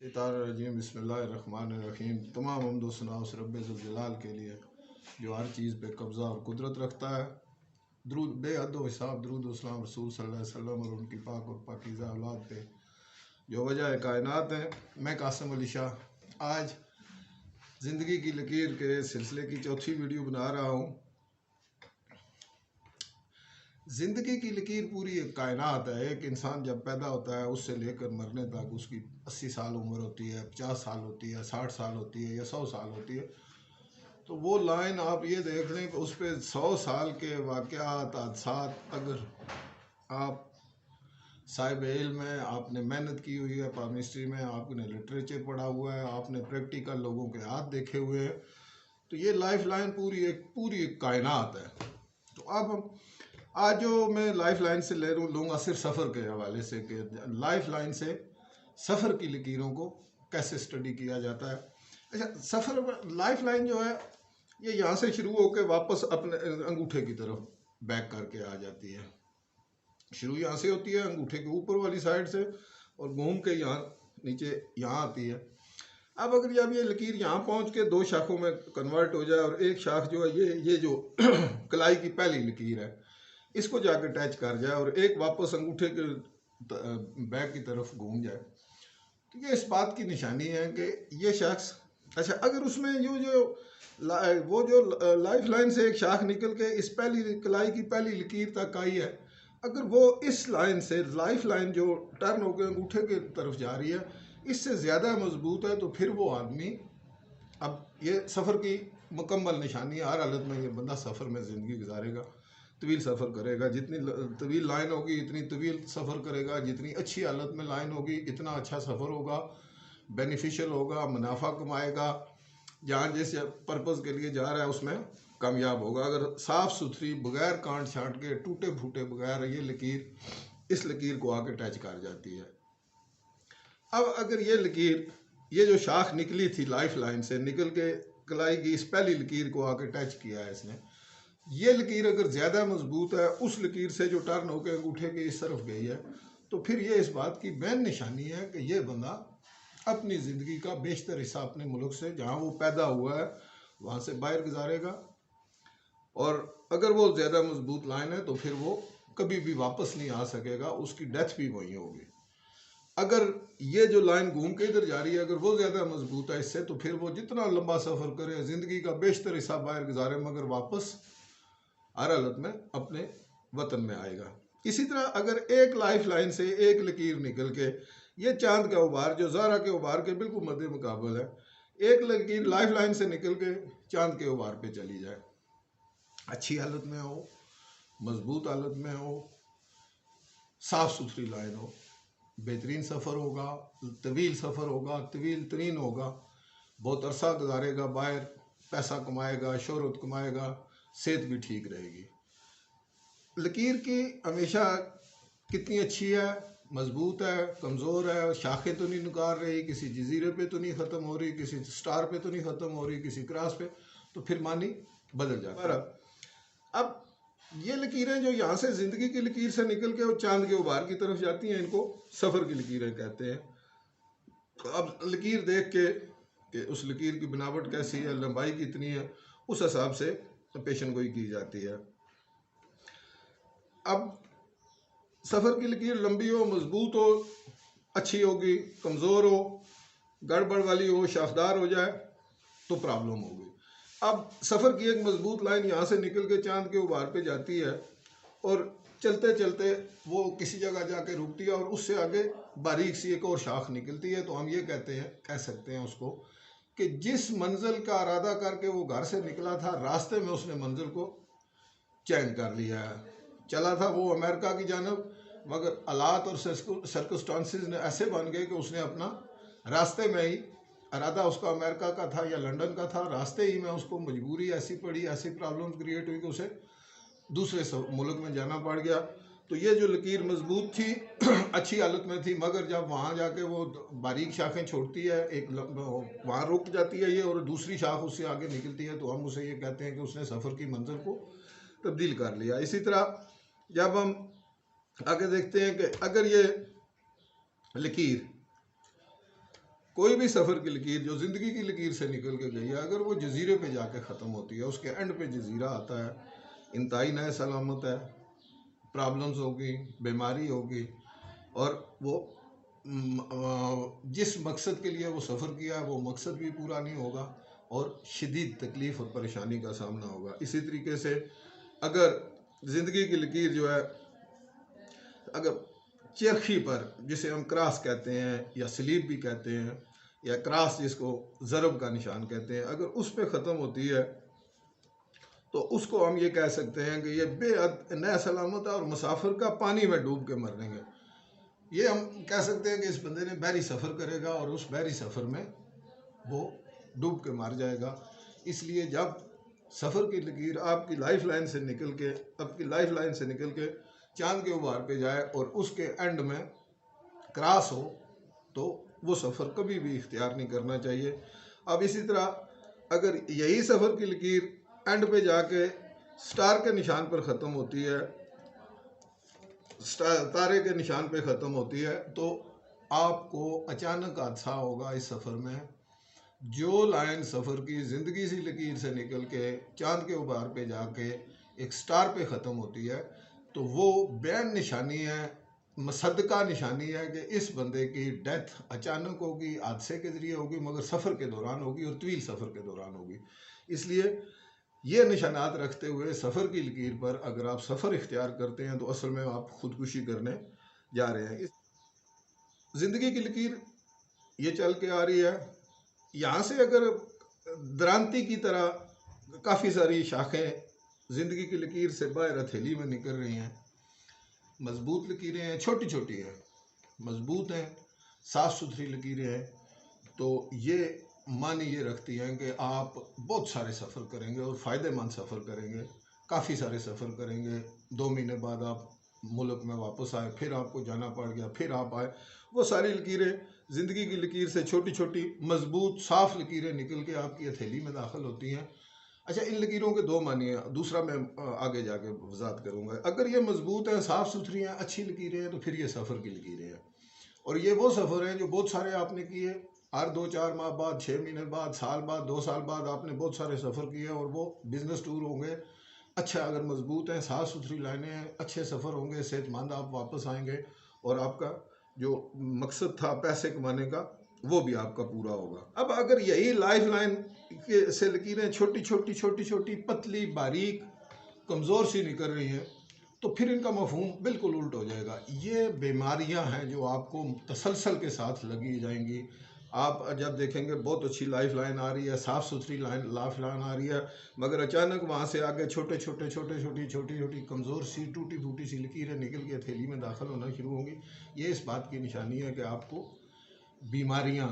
रजीम बिस्मिल्लाहिर्रहमानिर्रहीम। तमाम हम्द व सना उस रब्बे ज़ुल जलाल के लिए जो हर चीज़ पे कब्ज़ा और कुदरत रखता है। दरूद बेहद व हिसाब दरूद व सलाम रसूल सल्लल्लाहु अलैहि वसल्लम और उनकी पाक और पाकीज़ा औलाद पे जो वजह कायनात है। मैं कासिम अली शाह आज ज़िंदगी की लकीर के सिलसिले की चौथी वीडियो बना रहा हूँ। ज़िंदगी की लकीर पूरी एक कायनात है। एक इंसान जब पैदा होता है उससे लेकर मरने तक उसकी 80 साल उम्र होती है, 50 साल होती है, 60 साल होती है या 100 साल होती है। तो वो लाइन आप ये देख लें कि उस पर 100 साल के वाक़यात हादसात, अगर आप साहिब इल्म है, आपने मेहनत की हुई है केमिस्ट्री में, आपने लिटरेचर पढ़ा हुआ है, आपने प्रैक्टिकल लोगों के हाथ देखे हुए हैं, तो ये लाइफ लाइन पूरी एक कायनात है। तो अब आज जो मैं लाइफ लाइन से लूँगा सिर्फ सफ़र के हवाले से कि लाइफ लाइन से सफ़र की लकीरों को कैसे स्टडी किया जाता है। अच्छा, सफ़र लाइफ लाइन जो है ये यहाँ से शुरू होकर वापस अपने अंगूठे की तरफ बैक करके आ जाती है। शुरू यहाँ से होती है अंगूठे के ऊपर वाली साइड से और घूम के यहाँ नीचे यहाँ आती है। अब अगर जब ये लकीर यहाँ पहुँच के दो शाखों में कन्वर्ट हो जाए और एक शाख जो है ये जो कलाई की पहली लकीर है इसको जाके टच कर जाए और एक वापस अंगूठे के बैक की तरफ घूम जाए, तो ये इस बात की निशानी है कि ये शख्स, अच्छा अगर उसमें वो जो लाइफ लाइन से एक शाख निकल के इस पहली कलाई की पहली लकीर तक आई है, अगर वो इस लाइन से लाइफ लाइन जो टर्न होकर अंगूठे की तरफ जा रही है इससे ज़्यादा मजबूत है, तो फिर वो आदमी, अब ये सफ़र की मुकम्मल निशानी है। हर हालत में ये बंदा सफ़र में ज़िंदगी गुजारेगा, तवील सफ़र करेगा। जितनी तवील लाइन होगी इतनी तवील सफ़र करेगा, जितनी अच्छी हालत में लाइन होगी इतना अच्छा सफ़र होगा, बेनिफिशियल होगा, मुनाफा कमाएगा, जहाँ जिस पर्पज़ के लिए जा रहा है उसमें कामयाब होगा। अगर साफ़ सुथरी बग़ैर कांट छांट के टूटे फूटे बग़ैर ये लकीर इस लकीर को आके टच कर जाती है। अब अगर ये लकीर, ये जो शाख निकली थी लाइफ लाइन से निकल के कलाई की इस पहली लकीर को आके टच किया है इसने, ये लकीर अगर ज़्यादा मजबूत है उस लकीर से जो टर्न होकर अंगूठे के इस तरफ गई है, तो फिर ये इस बात की बैन निशानी है कि ये बंदा अपनी ज़िंदगी का बेशतर हिस्सा अपने मुल्क से जहाँ वो पैदा हुआ है वहाँ से बाहर गुजारेगा। और अगर वो ज़्यादा मजबूत लाइन है तो फिर वो कभी भी वापस नहीं आ सकेगा, उसकी डेथ भी वहीं होगी। अगर ये जो लाइन घूम के इधर जा रही है अगर वो ज़्यादा मजबूत है इससे, तो फिर वो जितना लंबा सफ़र करे, ज़िंदगी का बेशतर हिस्सा बाहर गुजारे, मगर वापस हर हालत में अपने वतन में आएगा। इसी तरह अगर एक लाइफ लाइन से एक लकीर निकल के, ये चांद का उबार जो ज़ारा के उबार के बिल्कुल मद्दे मुकाबल है, एक लकीर लाइफ लाइन से निकल के चांद के उबार पे चली जाए, अच्छी हालत में हो, मजबूत हालत में हो, साफ़ सुथरी लाइन हो, बेहतरीन सफ़र होगा, तवील सफ़र होगा, तवील तरीन होगा, बहुत अरसा गुजारेगा बाहर, पैसा कमाएगा, शोहरत कमाएगा, सेहत भी ठीक रहेगी। लकीर की हमेशा कितनी अच्छी है, मजबूत है, कमज़ोर है, शाखें तो नहीं निकाल रही, किसी जजीरे पे तो नहीं ख़त्म हो रही, किसी स्टार पे तो नहीं ख़त्म हो रही, किसी क्रॉस पे, तो फिर मानी बदल जाता है। अब ये लकीरें जो यहाँ से ज़िंदगी की लकीर से निकल के और चांद के उबार की तरफ जाती हैं, इनको सफ़र की लकीरें कहते हैं। तो अब लकीर देख के कि उस लकीर की बनावट कैसी है, लंबाई कितनी है, उस हिसाब से पेशन गोई की जाती है। अब सफ़र की लकीर लंबी हो, मजबूत हो, अच्छी होगी, कमज़ोर हो, गड़बड़ वाली हो, शाखदार हो जाए तो प्रॉब्लम होगी। अब सफ़र की एक मजबूत लाइन यहाँ से निकल के चांद के उबार पे जाती है और चलते चलते वो किसी जगह जाके रुकती है और उससे आगे बारीक सी एक और शाख निकलती है। तो हम ये कह सकते हैं उसको कि जिस मंजिल का इरादा करके वो घर से निकला था, रास्ते में उसने मंजिल को चेंज कर लिया है। चला था वो अमेरिका की जानब, मगर हालात और सर्कमस्टांसिस ने ऐसे बन गए कि उसने अपना रास्ते में ही, इरादा उसका अमेरिका का था या लंदन का था, रास्ते ही में उसको मजबूरी ऐसी पड़ी, ऐसी प्रॉब्लम क्रिएट हुई कि उसे दूसरे मुल्क में जाना पड़ गया। तो ये जो लकीर मजबूत थी अच्छी हालत में थी, मगर जब वहाँ जाके वो बारीक शाखें छोड़ती है, एक वहाँ रुक जाती है ये और दूसरी शाख उससे आगे निकलती है, तो हम उसे ये कहते हैं कि उसने सफ़र की मंजिल को तब्दील कर लिया। इसी तरह जब हम आगे देखते हैं कि अगर ये लकीर کوئی بھی سفر کی لکیر جو زندگی کی لکیر سے نکل کے گئی ہے، اگر وہ جزیرے پہ جا کے ختم ہوتی ہے، اس کے اینڈ پہ جزیرہ آتا ہے، انتہائی نئے سلامت ہے، پرابلمز ہوگی، بیماری ہوگی، اور وہ جس مقصد کے لیے وہ سفر کیا ہے وہ مقصد بھی پورا نہیں ہوگا، اور شدید تکلیف اور پریشانی کا سامنا ہوگا۔ اسی طریقے سے اگر زندگی کی لکیر جو ہے، اگر چرخی پر، جسے ہم کراس کہتے ہیں یا سلیب بھی کہتے ہیں، یا کراس جس کو ضرب کا نشان کہتے ہیں، اگر اس پہ ختم ہوتی ہے تو اس کو ہم یہ کہہ سکتے ہیں کہ یہ بے حد نئے سلامت ہے، اور مسافر کا پانی میں ڈوب کے مرنے گے۔ یہ ہم کہہ سکتے ہیں کہ اس بندے نے بحری سفر کرے گا، اور اس بحری سفر میں وہ ڈوب کے مر جائے گا۔ اس لیے جب سفر کی لکیر آپ کی لائف لائن سے نکل کے چاند کے ابھار پہ جائے اور اس کے اینڈ میں کراس ہو، تو وہ سفر کبھی بھی اختیار نہیں کرنا چاہیے۔ اب اسی طرح اگر یہی سفر کی لکیر اینڈ پہ جا کے سٹار کے نشان پر ختم ہوتی ہے، تارے کے نشان پہ ختم ہوتی ہے، تو آپ کو اچانک حادثہ ہوگا اس سفر میں۔ جو لائن سفر کی زندگی سی لکیر سے نکل کے چاند کے ابھار پہ جا کے ایک سٹار پہ ختم ہوتی ہے، تو وہ بین نشانی ہے، مصدقہ نشانی ہے کہ اس بندے کی ڈیتھ اچانک ہوگی، حادثے کے ذریعے ہوگی، مگر سفر کے دوران ہوگی، اور طویل سفر کے دوران ہوگی۔ اس لیے یہ نشانات رکھتے ہوئے سفر کی لکیر پر اگر آپ سفر اختیار کرتے ہیں تو اصل میں آپ خودکشی کرنے جا رہے ہیں۔ زندگی کی لکیر یہ چل کے آ رہی ہے، یہاں سے اگر درانتی کی طرح کافی ساری شاخیں زندگی کی لکیر سے باہر ہتھیلی میں نکل رہی ہیں، مضبوط لکیریں ہیں، چھوٹی چھوٹی ہیں، مضبوط ہیں، صاف ستھری لکیریں ہیں، تو یہ معنی یہ رکھتی ہیں کہ آپ بہت سارے سفر کریں گے اور فائدہ مند سفر کریں گے، کافی سارے سفر کریں گے، 2 مہینے بعد آپ ملک میں واپس آئے، پھر آپ کو جانا پڑ گیا، پھر آپ آئے، وہ ساری لکیریں زندگی کی لکیر سے چھوٹی چھوٹی مضبوط صاف لکیریں نکل کے آپ کی ہتھیلی میں داخل ہوتی ہیں۔ اچھا، ان لکیروں کے 2 معنی ہیں، دوسرا میں آگے جا کے وضاحت کروں گا۔ اگر یہ مضبوط ہیں، صاف ستھری ہیں، اچھی لکیریں ہیں، تو پھر یہ سفر کی لکیریں ہیں، اور یہ وہ سفر ہیں جو بہت سارے آپ نے کیے، ہر 2-4 ماہ بعد، 6 مہینے بعد، سال بعد، 2 سال بعد آپ نے بہت سارے سفر کیے، اور وہ بزنس ٹور ہوں گے، اچھا اگر مضبوط ہیں، صاف ستھری لائنیں ہیں، اچھے سفر ہوں گے، صحت مند آپ واپس آئیں گے، اور آپ کا جو مقصد تھا پیسے کمانے کا وہ بھی آپ کا پورا ہوگا۔ اب اگر یہی لائف لائن سے لکیریں چھوٹی چھوٹی چھوٹی چھوٹی پتلی باریک کمزور سی نکل رہی ہیں، تو پھر ان کا مفہوم بالکل الٹ ہو جائے گا۔ یہ بیماریاں ہیں جو آپ کو تسلسل کے ساتھ لگی جائیں گی۔ آپ جب دیکھیں گے بہت اچھی لائف لائن آ رہی ہے، صاف ستھری لائف لائن آ رہی ہے، مگر اچانک وہاں سے آگے چھوٹی چھوٹی کمزور سی ٹوٹی پھوٹی سی لکیریں نکل کے ہتھیلی میں داخل ہونا شروع ہوں گی۔ یہ اس بات کی نشانی ہے کہ آپ کو بیماریاں،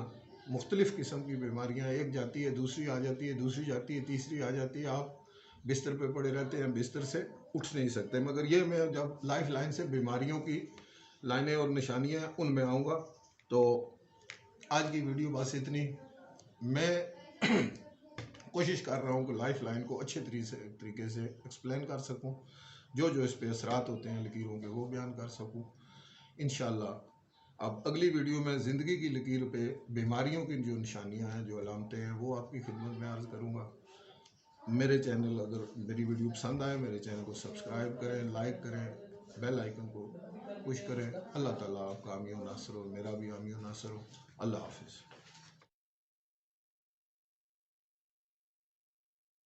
مختلف قسم کی بیماریاں، ایک جاتی ہے، دوسری آ جاتی ہے، دوسری جاتی ہے، تیسری آ جاتی ہے، آپ بستر پہ پڑے رہتے ہیں، بستر سے اٹھ نہیں سکتے۔ مگر یہ میں جب لائف لائن سے بیماریوں کی لائنیں اور نشانیاں ان میں آؤں گا، تو آج کی ویڈیو بس اتنی۔ میں کوشش کر رہا ہوں کہ لائف لائن کو اچھے طریقے سے ایکسپلین کر سکوں، جو اس پہ اثرات ہوتے ہیں لکیروں کے وہ بیان کر سکوں انشاءاللہ۔ اب اگلی ویڈیو میں زندگی کی لکیر پہ بیماریوں کی جو نشانیاں ہیں، جو علامتیں ہیں، وہ آپ کی خدمت میں عرض کروں گا۔ میرے چینل، اگر میری ویڈیو پسند آئے، میرے چینل کو سبسکرائب کریں، لائک کریں، بیل آئیکن کو پش کریں۔ اللہ تعالیٰ آپ کا حامی و ناصر ہو، میرا بھی حامی و ناصر ہو۔ اللہ حافظ۔